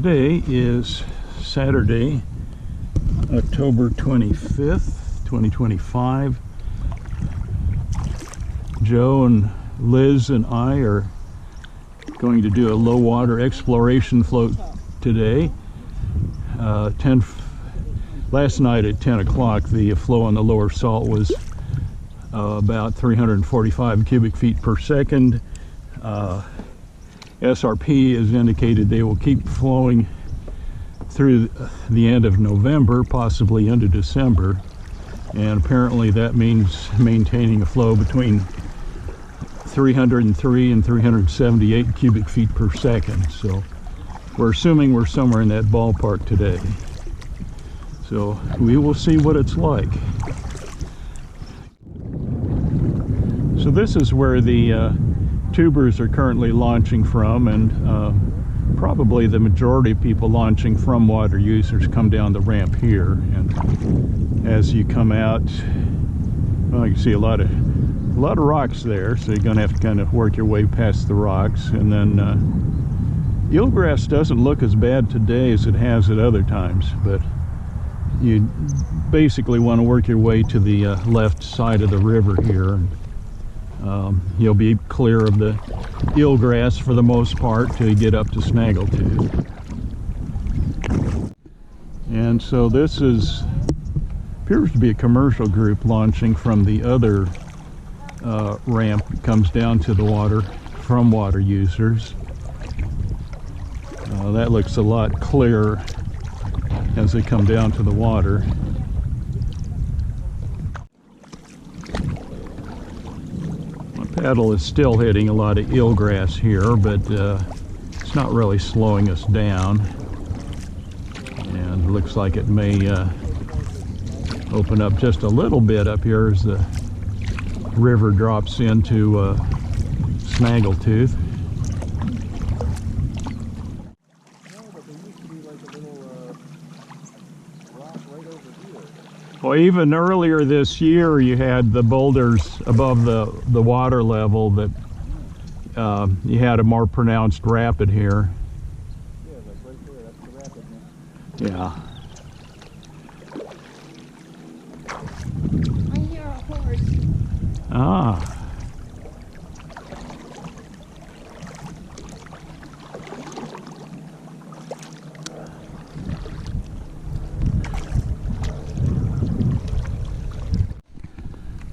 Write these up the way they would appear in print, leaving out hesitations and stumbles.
Today is Saturday, October 25th, 2025. Joe and Liz and I are going to do a low water exploration float today. Last night at 10 o'clock, the flow on the lower salt was about 345 cubic feet per second. SRP has indicated they will keep flowing through the end of November, possibly into December, and apparently that means maintaining a flow between 303 and 378 cubic feet per second. So we're assuming we're somewhere in that ballpark today. So we will see what it's like. So this is where the tubers are currently launching from, and probably the majority of people launching from water users come down the ramp here. And as you come out, well, you can see a lot of rocks there, so you're going to have to kind of work your way past the rocks. And then eelgrass doesn't look as bad today as it has at other times, but you basically want to work your way to the left side of the river here. And you'll be clear of the eelgrass for the most part till you get up to Snaggletooth. And so this appears to be a commercial group launching from the other ramp that comes down to the water from water users. That looks a lot clearer as they come down to the water. Paddle is still hitting a lot of eelgrass here, but it's not really slowing us down, and it looks like it may open up just a little bit up here as the river drops into Snaggletooth. Well, even earlier this year, you had the boulders above the water level that you had a more pronounced rapid here. Yeah, like right there, that's the rapid now. Yeah. I hear a horse. Ah.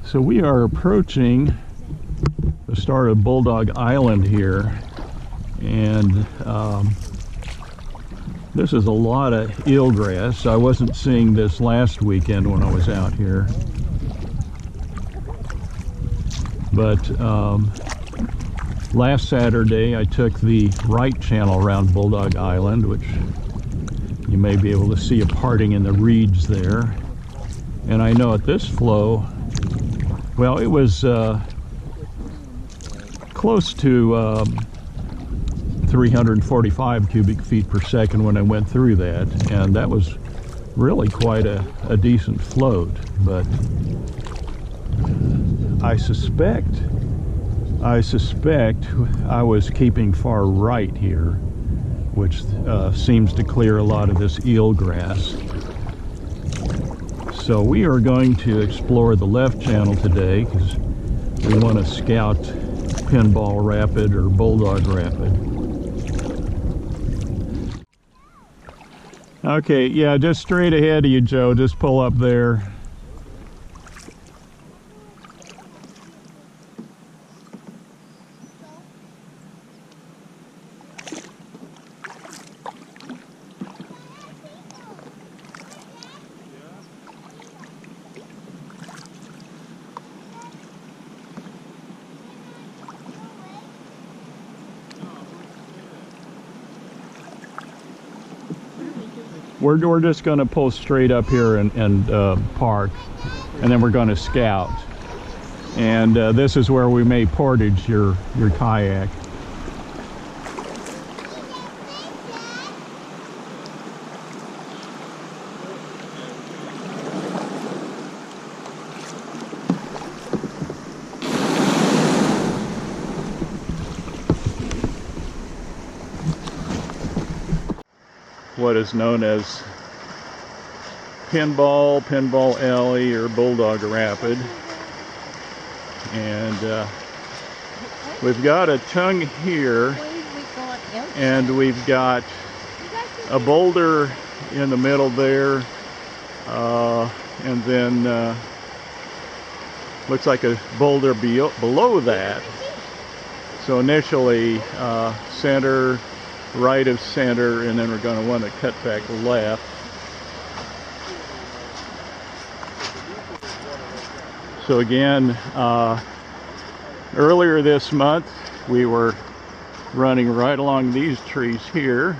So we are approaching the start of Bulldog Island here, and this is a lot of eelgrass. I wasn't seeing this last weekend when I was out here, but last Saturday I took the right channel around Bulldog Island, which you may be able to see a parting in the reeds there. And I know at this flow, well, it was close to 345 cubic feet per second when I went through that, and that was really quite a decent float. But I suspect I was keeping far right here, which seems to clear a lot of this eelgrass. So we are going to explore the left channel today because we want to scout Pinball Rapid or Bulldog Rapid. Okay, yeah, just straight ahead of you, Joe. Just pull up there. We're just going to pull straight up here and park, and then we're going to scout. And this is where we may portage your kayak. what is known as Pinball Alley, or Bulldog Rapid. And we've got a tongue here, and we've got a boulder in the middle there, and then looks like a boulder below that. So initially center, right of center, and then we're going to want to cut back left. So again, earlier this month we were running right along these trees here,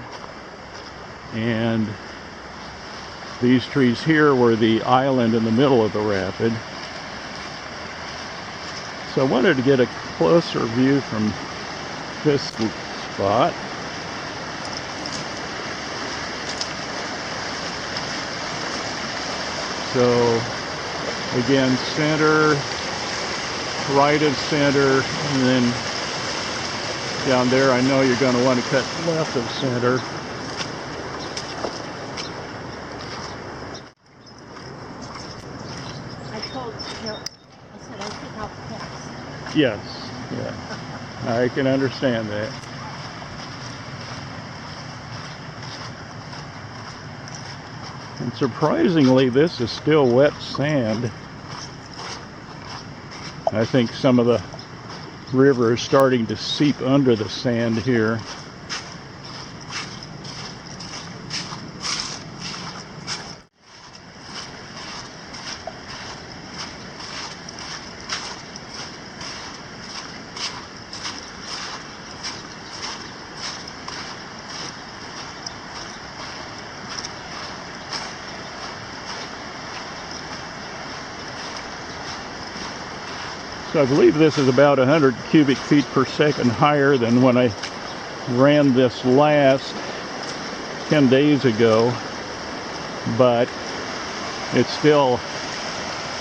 and these trees here were the island in the middle of the rapid. So I wanted to get a closer view from this spot. So again, center, right of center, and then down there I know you're going to want to cut left of center. I told Joe, I said I think I'll pass. Yes, yeah, I can understand that. And surprisingly, this is still wet sand. I think some of the river is starting to seep under the sand here. So I believe this is about 100 cubic feet per second higher than when I ran this last 10 days ago, but it's still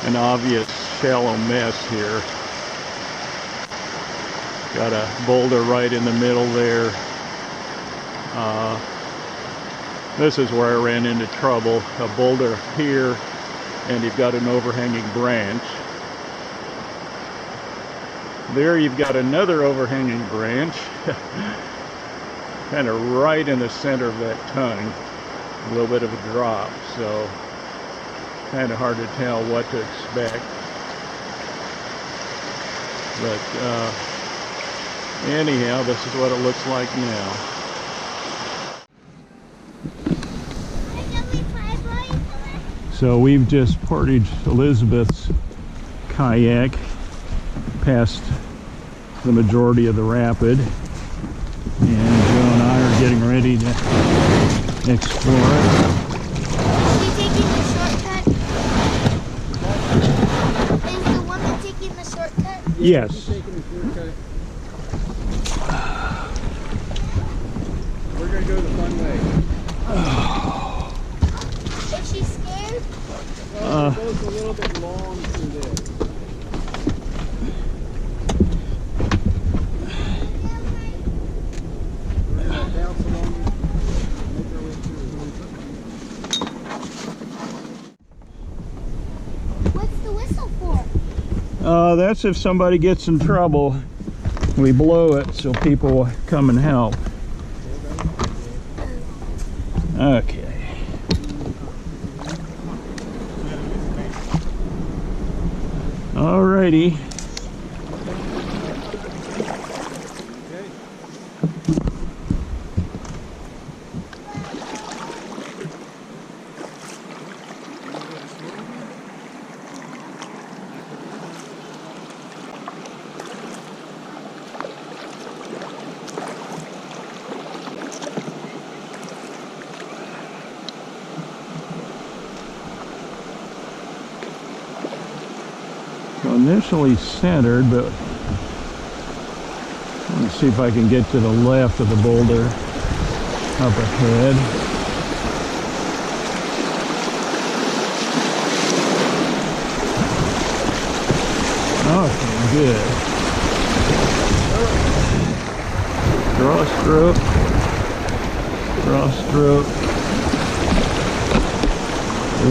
an obvious shallow mess here. Got a boulder right in the middle there. This is where I ran into trouble. A boulder here, and you've got an overhanging branch. There you've got another overhanging branch, kind of right in the center of that tongue. A little bit of a drop, so kind of hard to tell what to expect. But anyhow, this is what it looks like now. So we've just portaged Elizabeth's kayak past the majority of the rapid, and Joe and I are getting ready to explore it. Is she taking the shortcut? Is the woman taking the shortcut? Yes. She's taking the shortcut. We're going to go the fun way. Is she scared? Well, it goes a little bit long through this. What's the whistle for? That's if somebody gets in trouble, we blow it so people will come and help. Okay. Alrighty. Initially centered, but let's see if I can get to the left of the boulder up ahead. Okay, good. Cross stroke,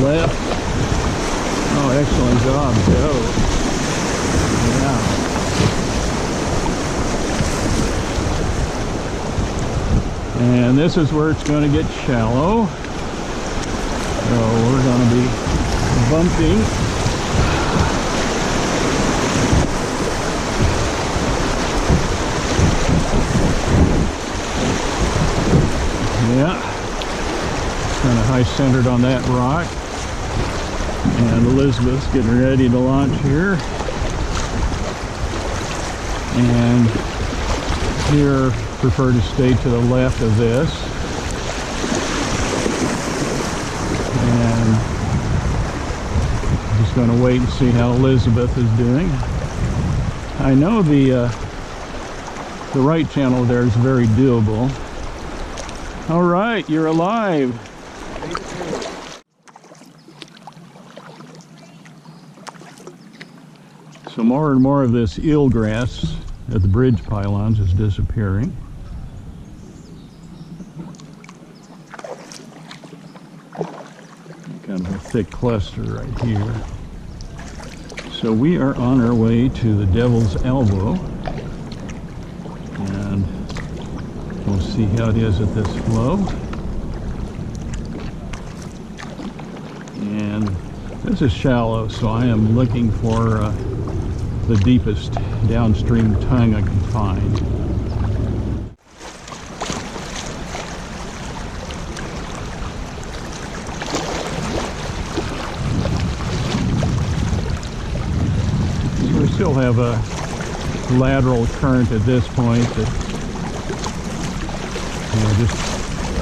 left. Oh, excellent job, Joe. Yeah. And this is where it's going to get shallow. So we're going to be bumping. Yeah, kind of high-centered on that rock. And Elizabeth's getting ready to launch here. And here, prefer to stay to the left of this. And I'm just going to wait and see how Elizabeth is doing. I know the right channel there is very doable. All right, you're alive. So more and more of this eelgrass at the bridge pylons is disappearing. Kind of a thick cluster right here. So we are on our way to the Devil's Elbow. And we'll see how it is at this flow. And this is shallow, so I am looking for the deepest downstream tongue I can find. So we still have a lateral current at this point that just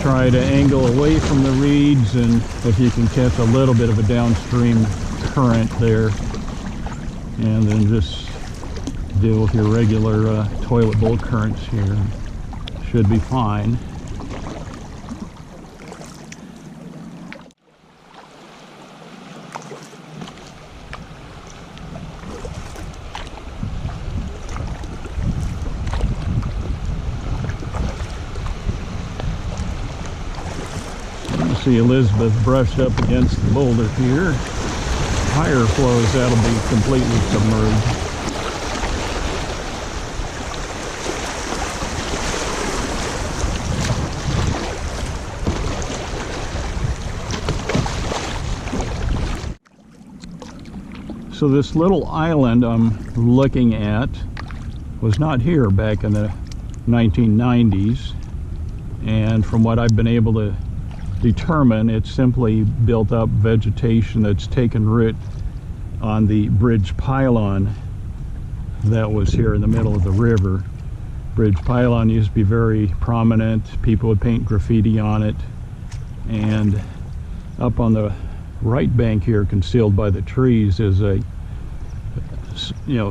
try to angle away from the reeds, and if you can catch a little bit of a downstream current there, and then just deal with your regular toilet bowl currents here. Should be fine. See Elizabeth brushed up against the boulder here. Higher flows, that'll be completely submerged. So this little island I'm looking at was not here back in the 1990s, and from what I've been able to determine, it's simply built up vegetation that's taken root on the bridge pylon that was here in the middle of the river. Bridge pylon used to be very prominent. People would paint graffiti on it, and up on the right bank here, concealed by the trees, is a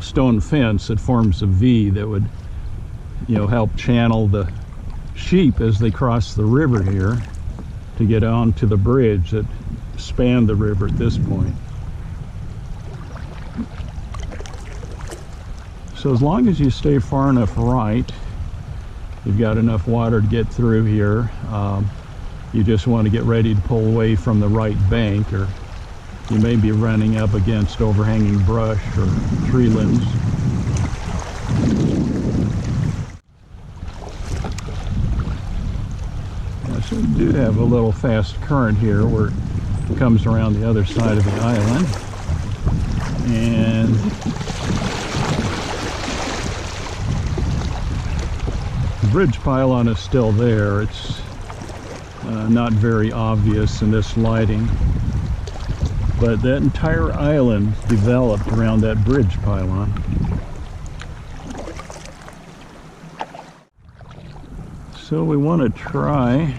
stone fence that forms a V that would help channel the sheep as they cross the river here to get onto the bridge that spanned the river at this point. So as long as you stay far enough right, you've got enough water to get through here. You just want to get ready to pull away from the right bank, or you may be running up against overhanging brush or tree limbs. So we do have a little fast current here where it comes around the other side of the island, and the bridge pylon is still there. It's not very obvious in this lighting, but that entire island developed around that bridge pylon. So we want to try,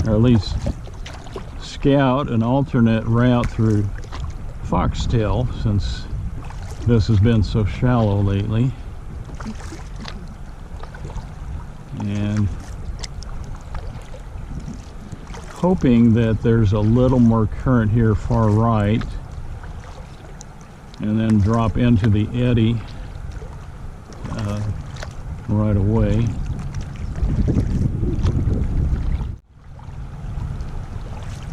or at least scout, an alternate route through Foxtail, since this has been so shallow lately. And hoping that there's a little more current here far right, and then drop into the eddy right away.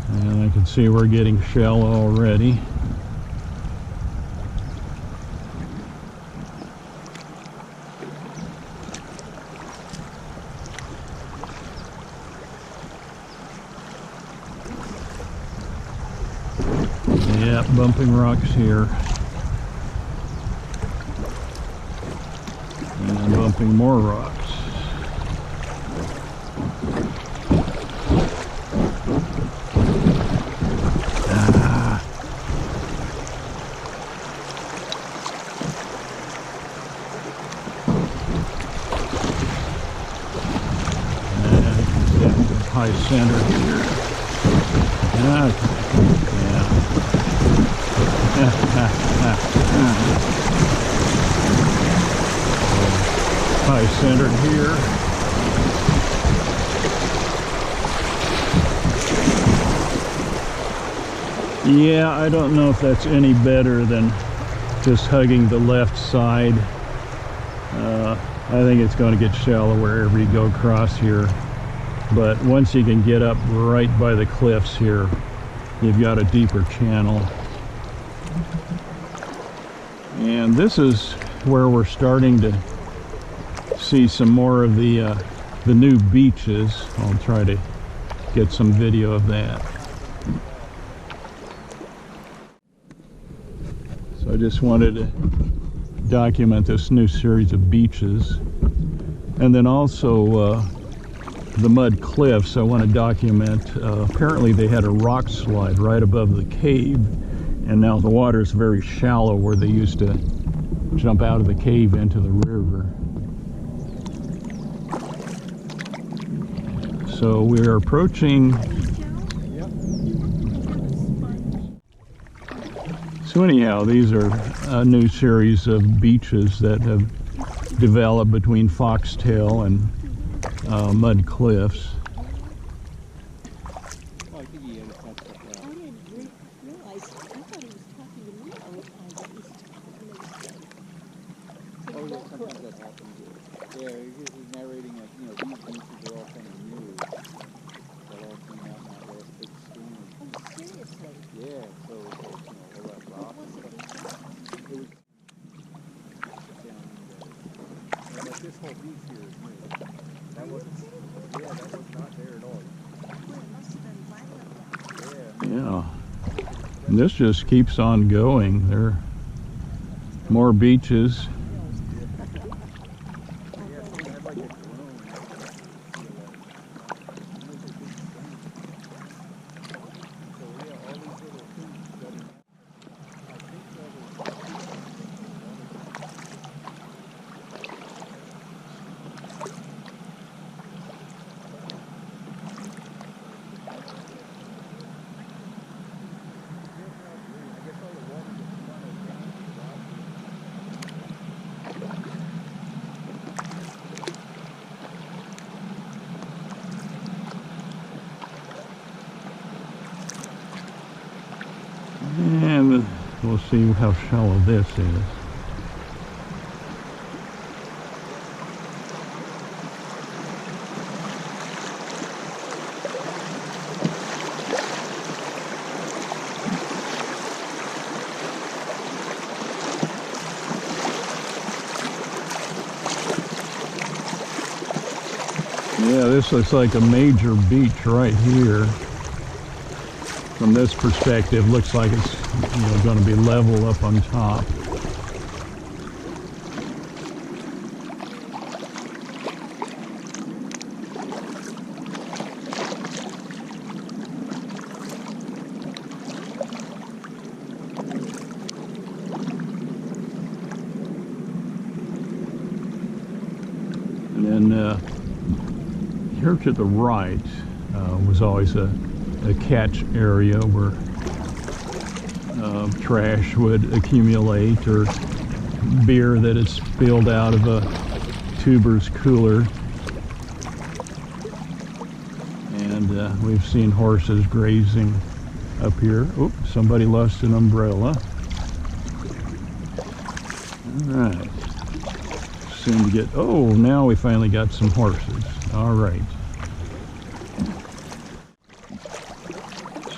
And I can see we're getting shallow already. Yeah, bumping rocks here. And bumping more rocks. High center here. Okay. High centered here. Yeah, I don't know if that's any better than just hugging the left side. I think it's going to get shallow wherever you go across here. But once you can get up right by the cliffs here, you've got a deeper channel. And this is where we're starting to see some more of the new beaches. I'll try to get some video of that. So I just wanted to document this new series of beaches. And then also the mud cliffs I want to document. Apparently they had a rock slide right above the cave, and now the water is very shallow where they used to jump out of the cave into the river. So we're approaching. So anyhow, these are a new series of beaches that have developed between Foxtail and mud cliffs. Oh, I think he had touched up there. I didn't realize. I thought he was talking to me all the time, but he's Oh, yeah, sometimes that happens. Yeah, he's narrating that, you know, these beaches are all kind of new. They all came out in that last big storm. Oh, seriously? Yeah, so, you know, all that rock and stuff. It was down in like this whole beach here is new. That wasn't, yeah, that was not there at all. Well, it must have been violent. Yeah. And this just keeps on going. There are more beaches. And we'll see how shallow this is. Yeah, this looks like a major beach right here. From this perspective, looks like it's, you know, going to be level up on top. And then here to the right was always a catch area where trash would accumulate, or beer that had spilled out of a tuber's cooler. And we've seen horses grazing up here. Oops, somebody lost an umbrella. All right. Soon to get, oh, now we finally got some horses. All right.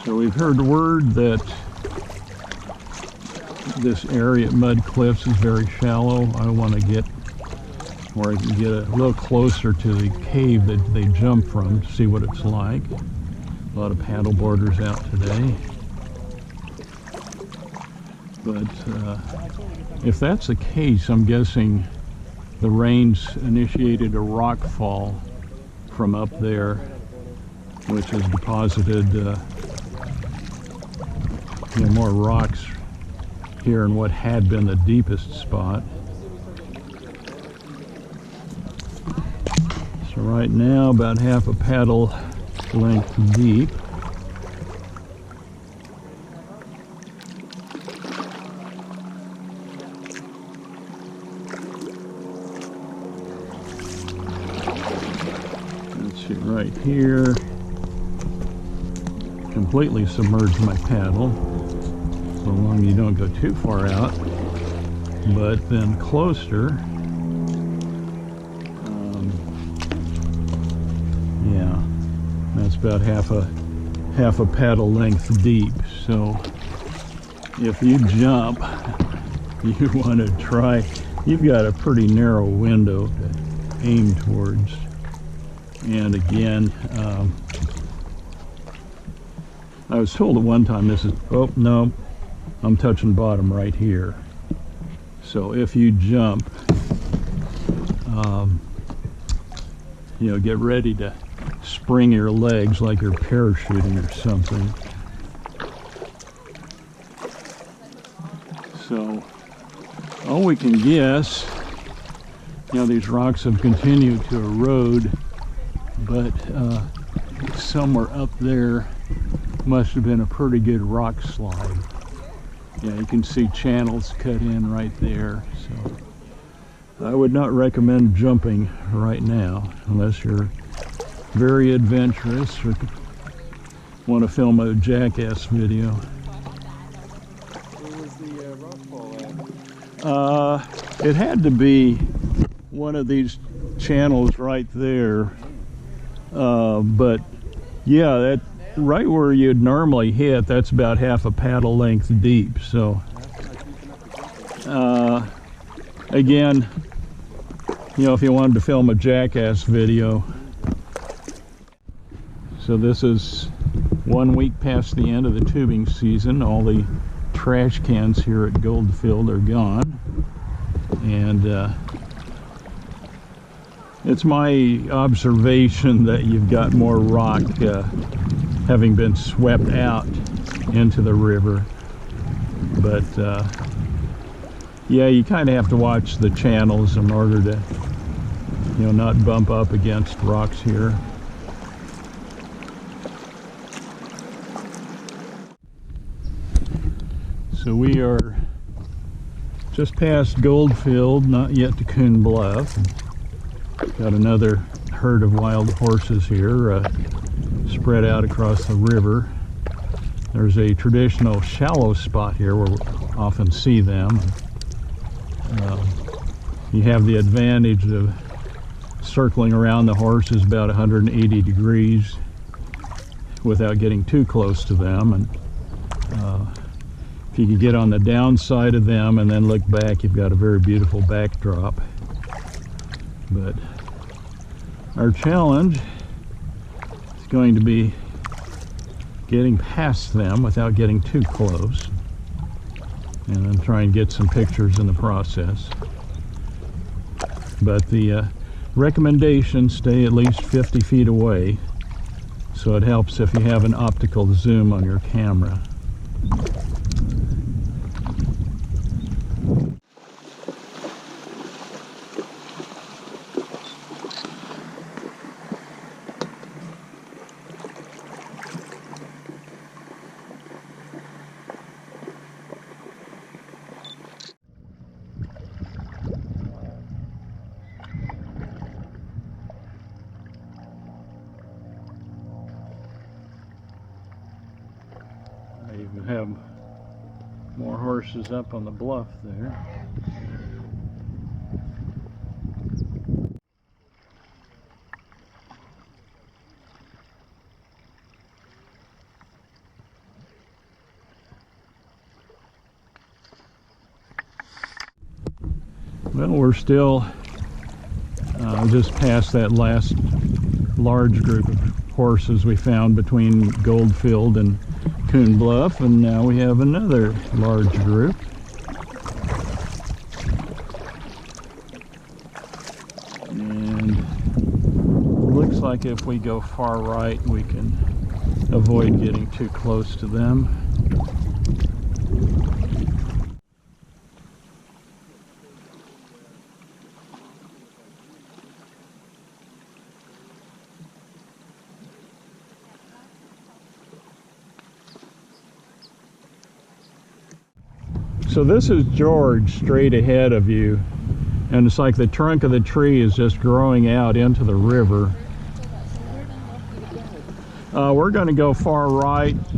So we've heard word that this area at Mud Cliffs is very shallow. I want to get where I can get a little closer to the cave that they jump from to see what it's like. A lot of paddle boarders out today. But if that's the case, I'm guessing the rains initiated a rock fall from up there, which has deposited more rocks here in what had been the deepest spot. So right now, about half a paddle length deep. Let's see, right here, completely submerge my paddle, so long you don't go too far out, but then closer. Yeah, that's about half a paddle length deep. So if you jump, you want to try, you've got a pretty narrow window to aim towards. And again, I was told at one time this is, oh no, I'm touching bottom right here. So if you jump, get ready to spring your legs like you're parachuting or something. So all we can guess, these rocks have continued to erode, but somewhere up there must have been a pretty good rock slide. Yeah, you can see channels cut in right there. So I would not recommend jumping right now unless you're very adventurous or want to film a jackass video. Where was the rock fall at? It had to be one of these channels right there. But yeah, that right where you'd normally hit, that's about half a paddle length deep. So again, if you wanted to film a jackass video. So this is 1 week past the end of the tubing season. All the trash cans here at Goldfield are gone, and it's my observation that you've got more rock having been swept out into the river. But yeah, you kind of have to watch the channels in order to not bump up against rocks here. So we are just past Goldfield, not yet to Coon Bluff. Got another herd of wild horses here spread out across the river. There's a traditional shallow spot here where we often see them. You have the advantage of circling around the horses about 180 degrees without getting too close to them. And if you could get on the downside of them and then look back, you've got a very beautiful backdrop. But our challenge is going to be getting past them without getting too close, and then try and get some pictures in the process. But the recommendation, stay at least 50 feet away, so it helps if you have an optical zoom on your camera. You have more horses up on the bluff there. Well, we're still just past that last large group of horses we found between Goldfield and Coon Bluff, and now we have another large group. And looks like if we go far right, we can avoid getting too close to them. So this is George straight ahead of you, and it's like the trunk of the tree is just growing out into the river. We're going to go far right. Get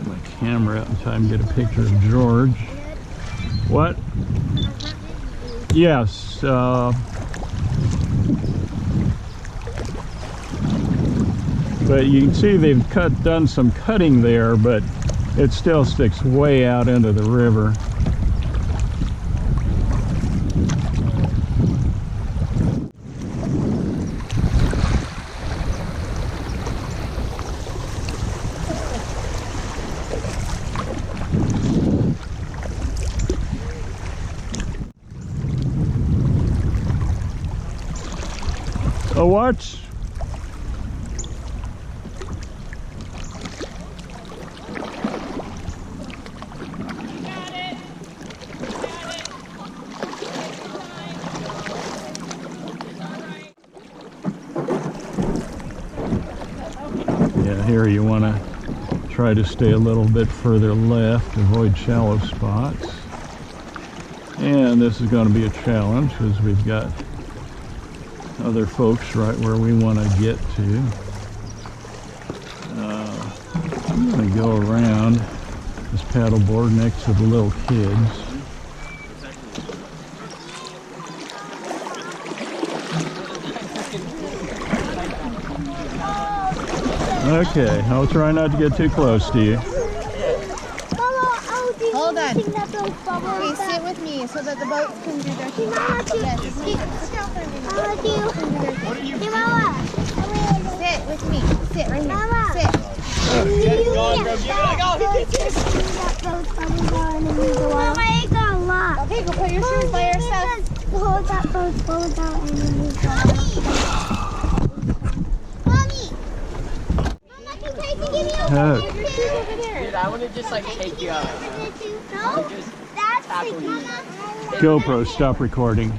my camera out in time to get a picture of George. What? Yes. But you can see they've done some cutting there, but it still sticks way out into the river. Oh, watch. Yeah, here you want to try to stay a little bit further left, avoid shallow spots. And this is going to be a challenge because we've got other folks right where we want to get to. I'm going to go around this paddleboard next to the little kids. Okay, I'll try not to get too close to you. Hold on. Okay, sit with me so that the boats can do their thing. Sit with me. Sit right here. Sit. Mama, I got a lot. Okay, go put your shoes by yourself. Hold that boat, hold that, and then we go. Mommy! Mama, can Casey give me a Heck. Dude, I want to just like take you out. No, that's like, Mama. GoPro, stop recording.